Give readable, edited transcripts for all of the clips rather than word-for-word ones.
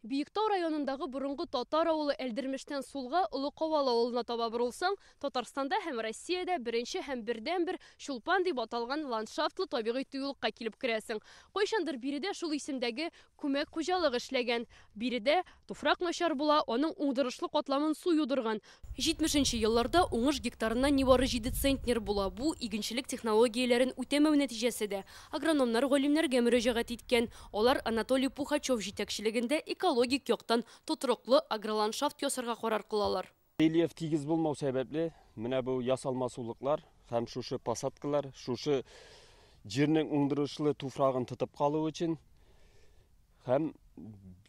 Бейіктау районындағы бұрынғы Татар ауылы Әлдірмештен сулға Улы Ковал ауылына таба бұрылсаң, Татарстанда һәм Россияда бірінші һәм бірден-бір Шулпан деп аталған ландшафтлы табиғи түйілікқа келіп кіресің. Қойшандыр биредә шул исемдәге күмәк хуҗалыгы эшләгән. Биредә туфрак начар була, аның уңдырышлы катламын су юдырган. 70-нче елларда уңыш гектарына нибары 7 центнер була. Бу игенчелек технологияләрен үтәмәү нәтиҗәсе. Агрономнар галимнәргә мөрәҗәгать иткән. Алар Анатолий Пухачев җитәкчелегендә экологик яктан тотрыклы агроландшафт ясарга карар кылалар. Рельеф тигез булмау сәбәпле, менә бу ясалма сулыклар һәм шушы посадкалар, шушы җирнең уңдырышлы туфрагын тотып калу өчен һәм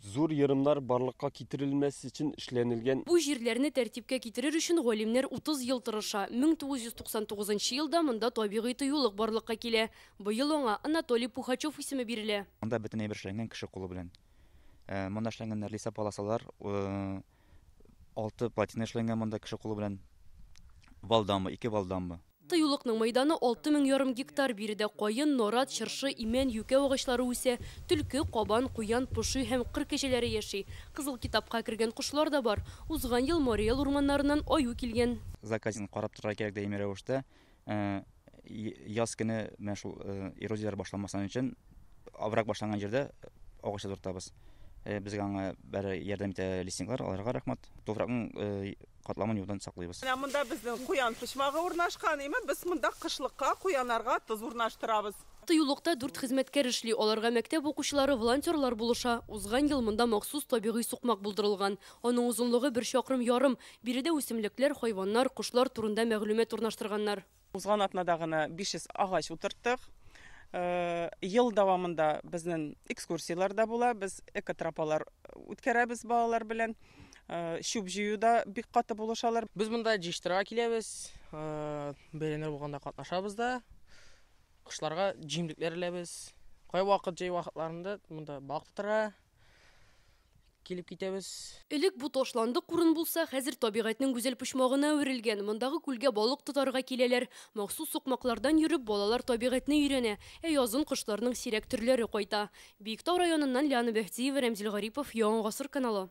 зур йырымнар барлыкка китерилмәс өчен эшләнелгән. Бу җирләрне тәртипкә китерер өчен галимнәр 30 ел тырыша. 1999 елда монда табигый тыюлык барлыкка килә. Быел аңа Анатолий Пухачев исеме бирелә. Монда бөтенләй эшләнгән кеше кулы белән. Монда эшләнгәннәр лиса полосалар, 6 платина эшләнгән монда кеше кулы белән. Валдамы, 2 валдамы. Тыюлыкның мәйданы 6500 гектар. Биредә кайын, норат, чыршы, имән, юкә агачлары үсә. Төлке, кабан, куян, поши һәм кыр кәҗәләре яши. Кызыл китапка кергән кушлар да бар. Узган ел Морел урманнарыннан аю килгән. Заказын карап торырга кирәк дә рәвештә. Яз көне менә шул эрозиялар башламасын өчен аврак башланган җирдә агач тортабыз. Безгә аңа бер ярдәм итә лесниклар, аларга рәхмәт. Туфракның катламын юдан саклыйбыз. Монда безнең куян пычмагы урнашкан, без монда кышлыкка куяннарга тоз урнаштырабыз. Тыюлыкта 4 хезмәткәр эшли, аларга мәктәп укучылары, волонтерлар булыша. Узган ел монда махсус табигый сукмак булдырылган. Аның узынлыгы 1,5 чакрым. Биредә үсемлекләр, хайваннар, кошлар турында мәгълүмат урнаштырганнар. Узган атнада гына 500 агач утырттык. Ел дәвамында безнең экскурсиялар да була, без экотропалар үткәрәбез балалар белән. Шуп җыюда бик каты булышалар. Без монда җыштырга киләбез, бәйрәмнәр булганда катнашабыз да. Кышларга җимлекләр эләбез. Кай вакыт җәй вакытларында монда бак тотырга килеп китәбез. Элек бу ташланды курын булса, хәзер табигатьнең гүзәл пучмагына әверелгән. Мондагы күлгә балык тотарга киләләр. Махсус сукмаклардан йөреп балалар табигатьне өйрәнә. Язын кошларның сирәк төрләре кайта. Бейектау районыннан Ляна Бәхтиева, Рәмзил Гарипов, Яңа гасыр каналы.